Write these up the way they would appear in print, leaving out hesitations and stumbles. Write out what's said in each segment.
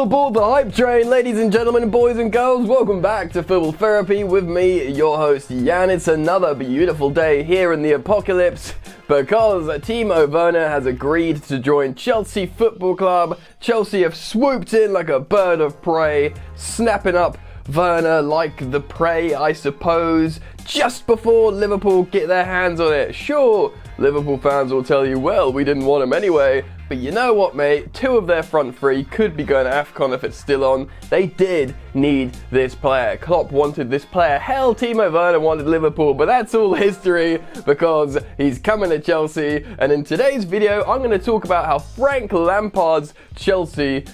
aboard the hype train, ladies and gentlemen, boys and girls. Welcome back to Football Therapy with me, your host Jan. It's another beautiful day here in the apocalypse because Timo Werner has agreed to join Chelsea Football Club. Chelsea have swooped in like a bird of prey, snapping up Werner like the prey, I suppose, just before Liverpool get their hands on it. Sure, Liverpool fans will tell you, well, we didn't want him anyway. But you know what, mate? Two of their front three could be going to AFCON if it's still on. They did need this player. Klopp wanted this player. Hell, Timo Werner wanted Liverpool, but that's all history because he's coming to Chelsea. And in today's video, I'm going to talk about how Frank Lampard's Chelsea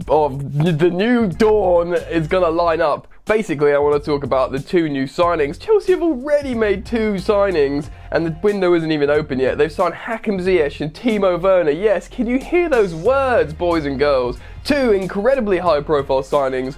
of the new dawn is going to line up. Basically, I want to talk about the two new signings. Chelsea have already made two signings and the window isn't even open yet. They've signed Hakim, Ziyech and Timo Werner. Yes, can you hear those words, boys and girls? Two incredibly high-profile signings.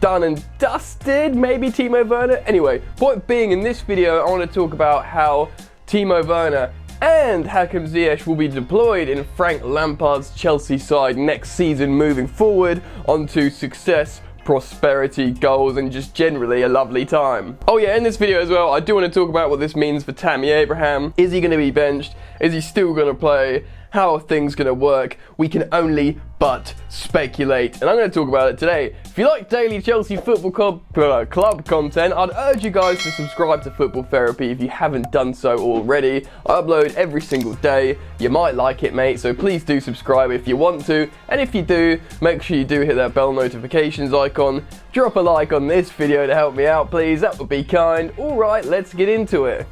Done and dusted, maybe Timo Werner. Anyway, point being, in this video, I want to talk about how Timo Werner and Hakim Ziyech will be deployed in Frank Lampard's Chelsea side next season, moving forward onto success, prosperity, goals, and just generally a lovely time. Oh yeah, in this video as well, I do want to talk about what this means for Tammy Abraham. Is he going to be benched? Is he still going to play? How are things going to work? We can only but speculate, and I'm going to talk about it today. If you like daily Chelsea Football Club content, I'd urge you guys to subscribe to Football Therapy if you haven't done so already. I upload every single day. You might like it, mate, so please do subscribe if you want to, and if you do, make sure you do hit that bell notifications icon. Drop a like on this video to help me out, please. That would be kind. Alright, let's get into it.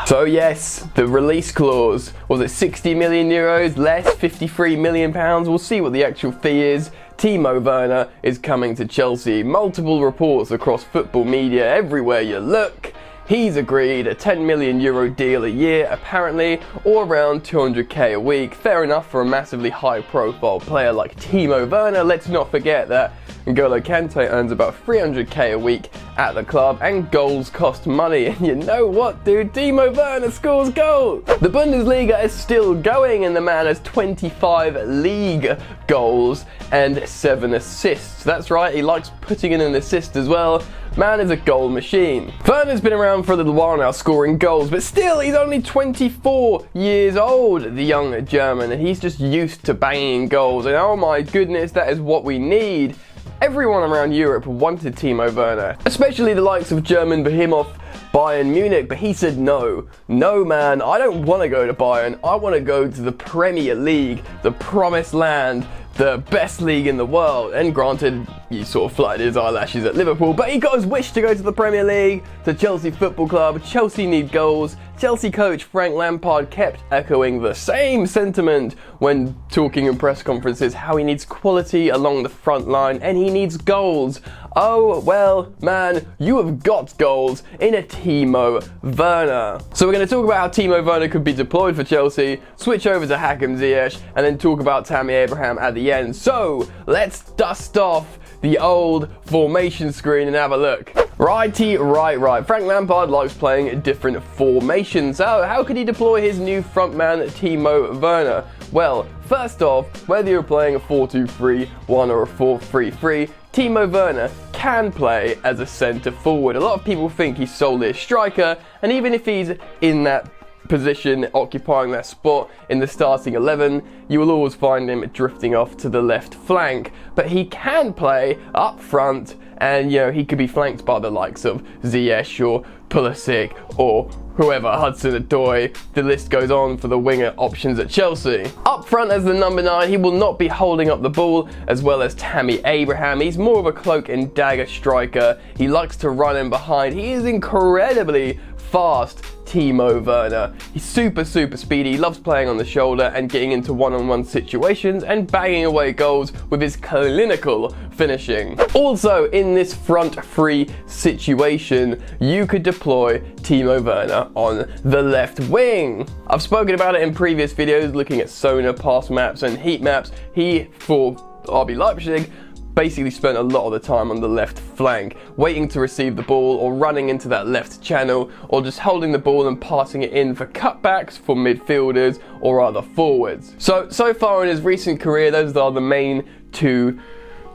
So yes, the release clause. Was it 60 million euros? Less? 53 million pounds? We'll see what the actual fee is. Timo Werner is coming to Chelsea. Multiple reports across football media everywhere you look. He's agreed a 10 million euro deal a year, apparently, or around 200k a week. Fair enough for a massively high-profile player like Timo Werner. Let's not forget that N'Golo Kante earns about 300k a week at the club, and goals cost money. And you know what, dude? Timo Werner scores goals! The Bundesliga is still going, and the man has 25 league goals and 7 assists. That's right, he likes putting in an assist as well. Man is a goal machine. Werner's been around for a little while now, scoring goals, but still, he's only 24 years old, the young German, and he's just used to banging goals. And oh my goodness, that is what we need. Everyone around Europe wanted Timo Werner, especially the likes of German behemoth Bayern Munich, but he said no. No, man, I don't want to go to Bayern. I want to go to the Premier League, the promised land, the best league in the world. And granted, he sort of fluttered his eyelashes at Liverpool, but he got his wish to go to the Premier League, to Chelsea Football Club. Chelsea need goals. Chelsea coach Frank Lampard kept echoing the same sentiment when talking in press conferences, how he needs quality along the front line and he needs goals. Oh, well, man, you have got goals in a Timo Werner. So we're going to talk about how Timo Werner could be deployed for Chelsea, switch over to Hakim Ziyech, and then talk about Tammy Abraham at the end. So let's dust off the old formation screen and have a look. Righty, right. Frank Lampard likes playing different formations. So how could he deploy his new frontman Timo Werner? Well, first off, whether you're playing a 4-2-3-1 or a 4-3-3, Timo Werner can play as a centre forward. A lot of people think he's solely a striker, and even if he's in that position, occupying that spot in the starting 11, you will always find him drifting off to the left flank. But he can play up front, and you know, he could be flanked by the likes of Ziyech or Pulisic or whoever, Hudson-Odoi. The list goes on for the winger options at Chelsea. Up front as the number 9, he will not be holding up the ball as well as Tammy Abraham. He's more of a cloak and dagger striker. He likes to run in behind. He is incredibly fast, Timo Werner. He's super speedy. He loves playing on the shoulder and getting into one-on-one situations and banging away goals with his clinical finishing. Also, in this front three situation, you could deploy Timo Werner on the left wing. I've spoken about it in previous videos, looking at sonar pass maps and heat maps. He, for RB Leipzig, basically spent a lot of the time on the left flank, waiting to receive the ball or running into that left channel, or just holding the ball and passing it in for cutbacks for midfielders or other forwards. So far in his recent career, those are the main two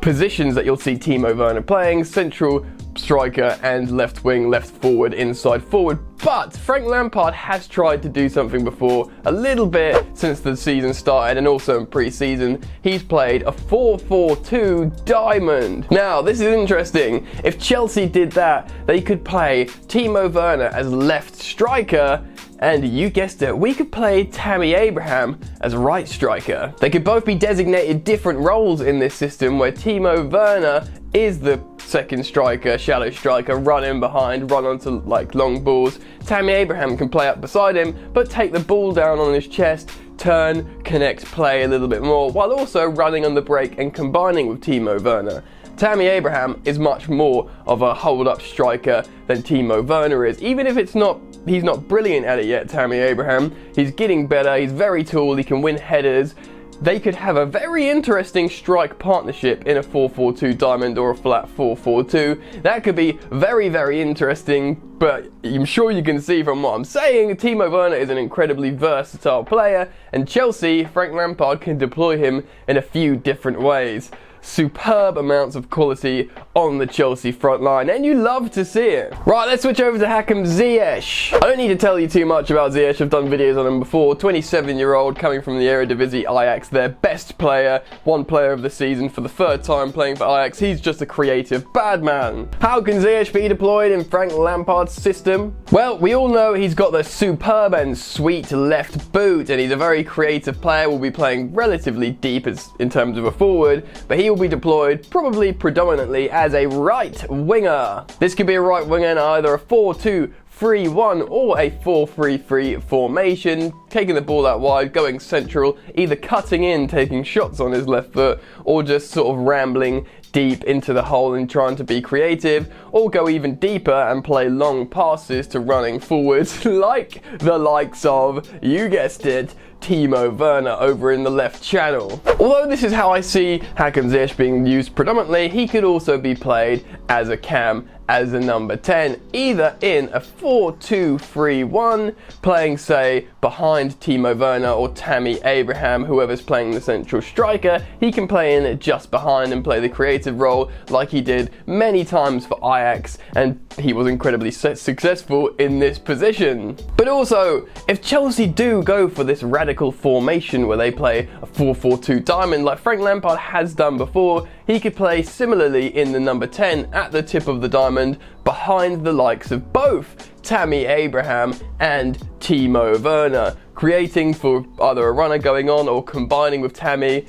positions that you'll see Timo Werner playing: central striker and left wing, left forward, inside forward. But Frank Lampard has tried to do something before, a little bit since the season started, and also in pre-season. He's played a 4-4-2 diamond. Now, this is interesting. If Chelsea did that, they could play Timo Werner as left striker, and you guessed it, we could play Tammy Abraham as right striker. They could both be designated different roles in this system, where Timo Werner is the second striker, shallow striker, run in behind, run onto like long balls. Tammy Abraham can play up beside him, but take the ball down on his chest, turn, connect, play a little bit more, while also running on the break and combining with Timo Werner. Tammy Abraham is much more of a hold-up striker than Timo Werner is. Even if he's not brilliant at it yet, Tammy Abraham, he's getting better, he's very tall, he can win headers. They could have a very interesting strike partnership in a 4-4-2 diamond or a flat 4-4-2. That could be very, very interesting, but I'm sure you can see from what I'm saying, Timo Werner is an incredibly versatile player, and Chelsea, Frank Lampard, can deploy him in a few different ways. Superb amounts of quality on the Chelsea front line, and you love to see it. Right, let's switch over to Hakim Ziyech. I don't need to tell you too much about Ziyech, I've done videos on him before. 27-year-old coming from the Eredivisie Ajax, their best player, one player of the season for the third time playing for Ajax. He's just a creative bad man. How can Ziyech be deployed in Frank Lampard's system? Well, we all know he's got the superb and sweet left boot, and he's a very creative player. Will be playing relatively deep in terms of a forward, but he will be deployed probably predominantly as a right winger. This could be a right winger in either a 4-2-3-1 or a 4-3-3 formation, taking the ball out wide, going central, either cutting in, taking shots on his left foot, or just sort of rambling deep into the hole and trying to be creative, or go even deeper and play long passes to running forwards like the likes of, you guessed it, Timo Werner over in the left channel. Although this is how I see Hakim Ziyech being used predominantly, he could also be played as a cam, as a number 10, either in a 4-2-3-1, playing say behind Timo Werner or Tammy Abraham, whoever's playing the central striker. He can play in just behind and play the creative role like he did many times for Ajax, and he was incredibly successful in this position. But also, if Chelsea do go for this radical formation where they play a 4-4-2 diamond like Frank Lampard has done before, he could play similarly in the number 10 at the tip of the diamond behind the likes of both Tammy Abraham and Timo Werner, creating for either a runner going on or combining with Tammy.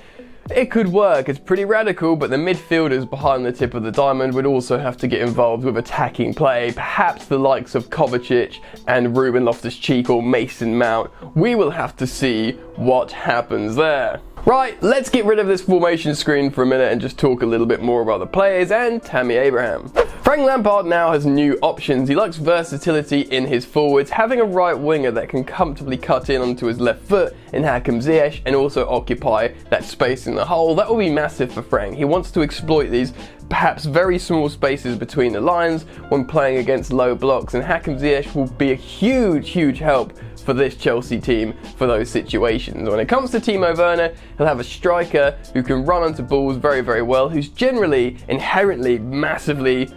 It could work, it's pretty radical, but the midfielders behind the tip of the diamond would also have to get involved with attacking play, perhaps the likes of Kovacic and Ruben Loftus-Cheek or Mason Mount. We will have to see what happens there. Right, let's get rid of this formation screen for a minute and just talk a little bit more about the players and Tammy Abraham. Frank Lampard now has new options. He likes versatility in his forwards, having a right winger that can comfortably cut in onto his left foot in Hakim Ziyech and also occupy that space in the hole. That will be massive for Frank. He wants to exploit these perhaps very small spaces between the lines when playing against low blocks, and Hakim Ziyech will be a huge help for this Chelsea team for those situations. When it comes to Timo Werner, he'll have a striker who can run onto balls very well, who's generally inherently massively,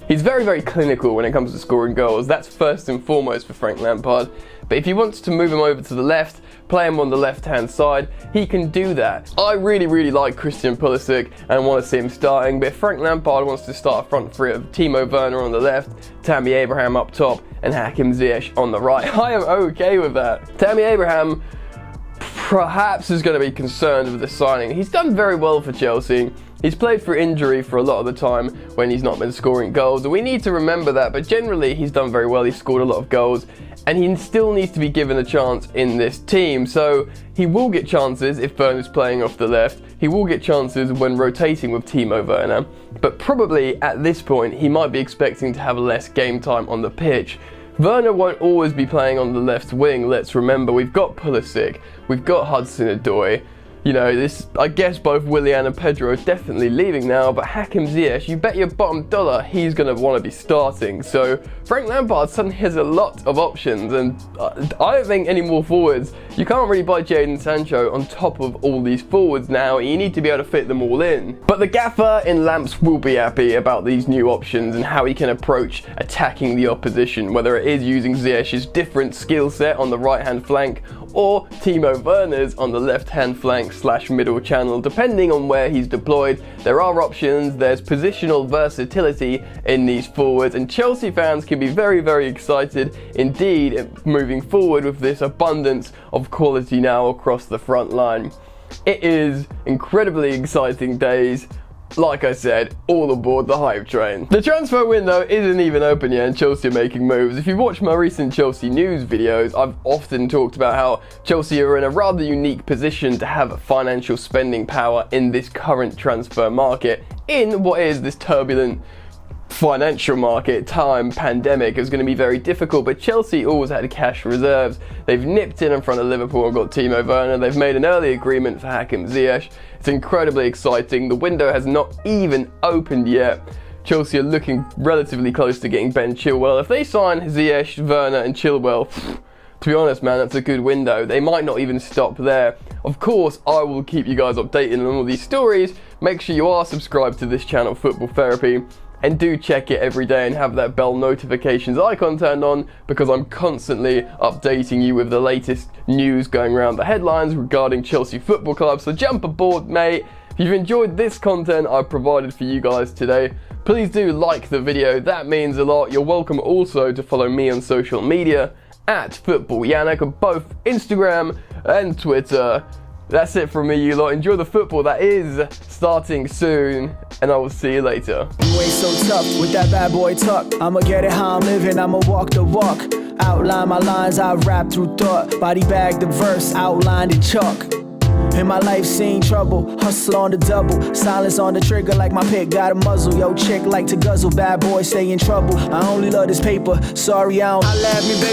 he's very clinical when it comes to scoring goals. That's first and foremost for Frank Lampard. But if he wants to move him over to the left, play him on the left-hand side, he can do that. I really like Christian Pulisic and want to see him starting, but if Frank Lampard wants to start a front three of Timo Werner on the left, Tammy Abraham up top, and Hakim Ziyech on the right, I am okay with that. Tammy Abraham perhaps is going to be concerned with the signing. He's done very well for Chelsea. He's played through injury for a lot of the time when he's not been scoring goals, and we need to remember that, but generally he's done very well. He's scored a lot of goals, and he still needs to be given a chance in this team. So he will get chances if Werner's playing off the left. He will get chances when rotating with Timo Werner, but probably at this point he might be expecting to have less game time on the pitch. Werner won't always be playing on the left wing. Let's remember, we've got Pulisic, we've got Hudson-Odoi. You know, I guess both Willian and Pedro are definitely leaving now, but Hakim Ziyech, you bet your bottom dollar he's going to want to be starting. So Frank Lampard suddenly has a lot of options, and I don't think any more forwards. You can't really buy Jadon Sancho on top of all these forwards now. You need to be able to fit them all in. But the gaffer in Lamps will be happy about these new options and how he can approach attacking the opposition, whether it is using Ziyech's different skill set on the right-hand flank or Timo Werner's on the left-hand flank / middle channel, depending on where he's deployed. There are options, there's positional versatility in these forwards, and Chelsea fans can be very, very excited indeed moving forward with this abundance of quality now across the front line. It is incredibly exciting days. Like I said, all aboard the hype train. The transfer window isn't even open yet and Chelsea are making moves. If you watch my recent Chelsea news videos, I've often talked about how Chelsea are in a rather unique position to have financial spending power in this current transfer market, in what is this turbulent financial market time. Pandemic is going to be very difficult, but Chelsea always had cash reserves. They've nipped in front of Liverpool and got Timo Werner. They've made an early agreement for Hakim Ziyech. It's incredibly exciting. The window has not even opened yet. Chelsea are looking relatively close to getting Ben Chilwell. If they sign Ziyech, Werner and Chilwell, to be honest, man, that's a good window. They might not even stop there. Of course, I will keep you guys updated on all these stories. Make sure you are subscribed to this channel, Football Therapy, and do check it every day and have that bell notifications icon turned on, because I'm constantly updating you with the latest news going around the headlines regarding Chelsea Football Club. So jump aboard, mate. If you've enjoyed this content I've provided for you guys today, please do like the video. That means a lot. You're welcome also to follow me on social media at Football Yannick on both Instagram and Twitter. That's it from me, you lot. Enjoy the football that is starting soon, and I will see you later. You ain't so tough with that bad boy talk. I'ma get it how I'm living, I'ma walk the walk. Outline my lines, I rap through thought. Body bag the verse, outlined in chalk. In my life seen trouble, hustle on the double. Silence on the trigger like my pick got a muzzle. Yo, chick like to guzzle, bad boy stay in trouble. I only love this paper, sorry I don't. I laugh me, baby.